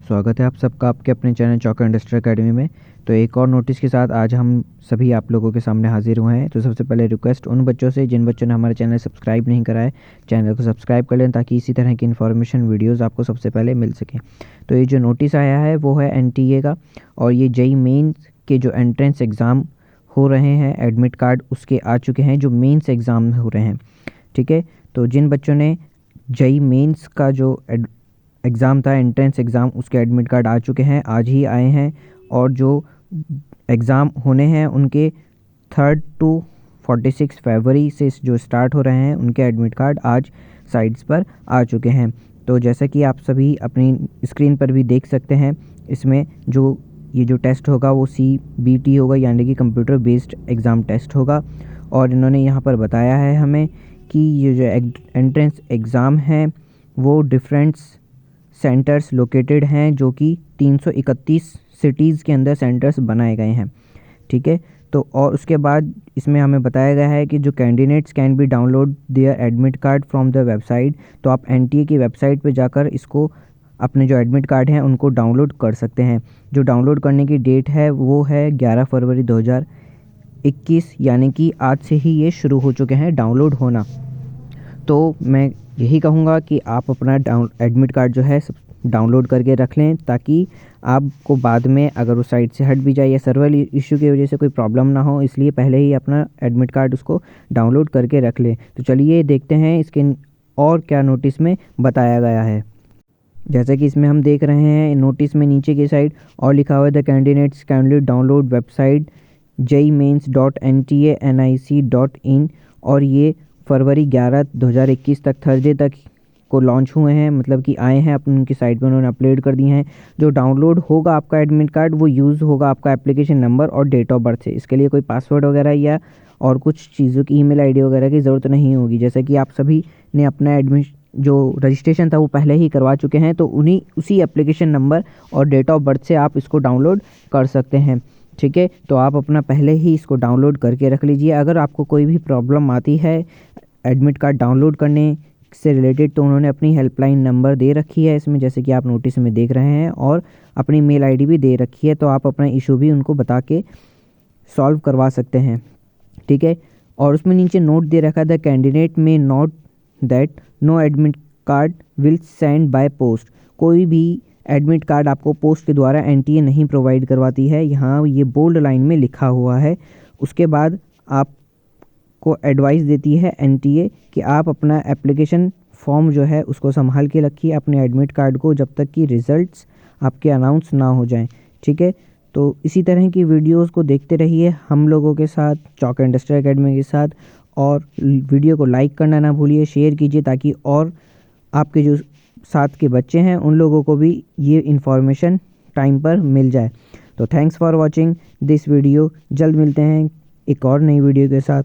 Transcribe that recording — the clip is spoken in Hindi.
स्वागत है आप सबका आपके अपने चैनल चौका इंडस्ट्री एकेडमी में। तो एक और नोटिस के साथ आज हम सभी आप लोगों के सामने हाजिर हुए हैं। तो सबसे पहले रिक्वेस्ट उन बच्चों से जिन बच्चों ने हमारे चैनल सब्सक्राइब नहीं करा है, चैनल को सब्सक्राइब कर लें ताकि इसी तरह की इन्फॉर्मेशन वीडियोस आपको सबसे पहले मिल सकें। तो ये जो नोटिस आया है वो है एनटीए का, और ये जेईई मेंस के जो एंट्रेंस एग्ज़ाम हो रहे हैं, एडमिट कार्ड उसके आ चुके हैं जो मेंस एग्ज़ाम हो रहे हैं। ठीक है, तो जिन बच्चों ने जेईई मेंस का जो एग्ज़ाम था, एंट्रेंस एग्ज़ाम, उसके एडमिट कार्ड आ चुके हैं, आज ही आए हैं। और जो एग्ज़ाम होने हैं उनके 3 to 46 फरवरी से जो स्टार्ट हो रहे हैं, उनके एडमिट कार्ड आज साइट्स पर आ चुके हैं। तो जैसा कि आप सभी अपनी स्क्रीन पर भी देख सकते हैं, इसमें ये जो टेस्ट होगा वो सीबीटी होगा, यानी कि कंप्यूटर बेस्ड एग्ज़ाम टेस्ट होगा। और इन्होंने यहाँ पर बताया है हमें कि ये जो एंट्रेंस एग्ज़ाम है वो डिफरेंट सेंटर्स लोकेटेड हैं, जो कि 331 सिटीज़ के अंदर सेंटर्स बनाए गए हैं। ठीक है, तो और उसके बाद इसमें हमें बताया गया है कि जो candidates can be download there admit card from the website. तो आप एनटीए की वेबसाइट पे जाकर इसको अपने जो एडमिट कार्ड हैं उनको डाउनलोड कर सकते हैं। जो डाउनलोड करने की डेट है वो है 11 फरवरी 2021, यानी कि आज से ही ये शुरू हो चुके हैं डाउनलोड होना। तो मैं यही कहूँगा कि आप अपना एडमिट कार्ड जो है डाउनलोड करके रख लें, ताकि आपको बाद में अगर उस साइट से हट भी जाए या सर्वर इशू की वजह से कोई प्रॉब्लम ना हो, इसलिए पहले ही अपना एडमिट कार्ड उसको डाउनलोड करके रख लें। तो चलिए देखते हैं इसके और क्या नोटिस में बताया गया है। जैसे कि इसमें हम देख रहे हैं नोटिस में नीचे की साइड और लिखा हुआ है the candidates Connelly download website jeimains.nta.nic.in, और ये फरवरी 11 2021 तक, थर्सडे तक को लॉन्च हुए हैं, मतलब कि आए हैं अपनी उनकी साइट पर, उन्होंने अपलोड कर दिए हैं। जो डाउनलोड होगा आपका एडमिट कार्ड वो यूज़ होगा आपका एप्लीकेशन नंबर और डेट ऑफ बर्थ से। इसके लिए कोई पासवर्ड वगैरह या और कुछ चीज़ों की ईमेल आईडी वगैरह की ज़रूरत नहीं होगी। जैसे कि आप सभी ने अपना जो रजिस्ट्रेशन था वो पहले ही करवा चुके हैं, तो उसी एप्लीकेशन नंबर और डेट ऑफ बर्थ से आप इसको डाउनलोड कर सकते हैं। ठीक है, तो आप अपना पहले ही इसको डाउनलोड करके रख लीजिए। अगर आपको कोई भी प्रॉब्लम आती है एडमिट कार्ड डाउनलोड करने से रिलेटेड, तो उन्होंने अपनी हेल्पलाइन नंबर दे रखी है इसमें, जैसे कि आप नोटिस में देख रहे हैं, और अपनी मेल आईडी भी दे रखी है। तो आप अपना इशू भी उनको बता के सॉल्व करवा सकते हैं। ठीक है, और उसमें नीचे नोट दे रखा है द कैंडिडेट में note that no admit card will send by post. कोई भी एडमिट कार्ड आपको पोस्ट के द्वारा एनटीए नहीं प्रोवाइड करवाती है, यहाँ ये बोल्ड लाइन में लिखा हुआ है। उसके बाद आपको एडवाइस देती है एनटीए कि आप अपना एप्लीकेशन फॉर्म जो है उसको संभाल के रखिए अपने एडमिट कार्ड को, जब तक कि रिज़ल्ट्स आपके अनाउंस ना हो जाएं। ठीक है, तो इसी तरह की वीडियोस को देखते रहिए हम लोगों के साथ, चौका इंडस्ट्री एकेडमी के साथ। और वीडियो को लाइक करना ना भूलिए, शेयर कीजिए, ताकि और आपके जो साथ के बच्चे हैं उन लोगों को भी ये इन्फॉर्मेशन टाइम पर मिल जाए। तो thanks for watching this video. जल्द मिलते हैं एक और नई वीडियो के साथ।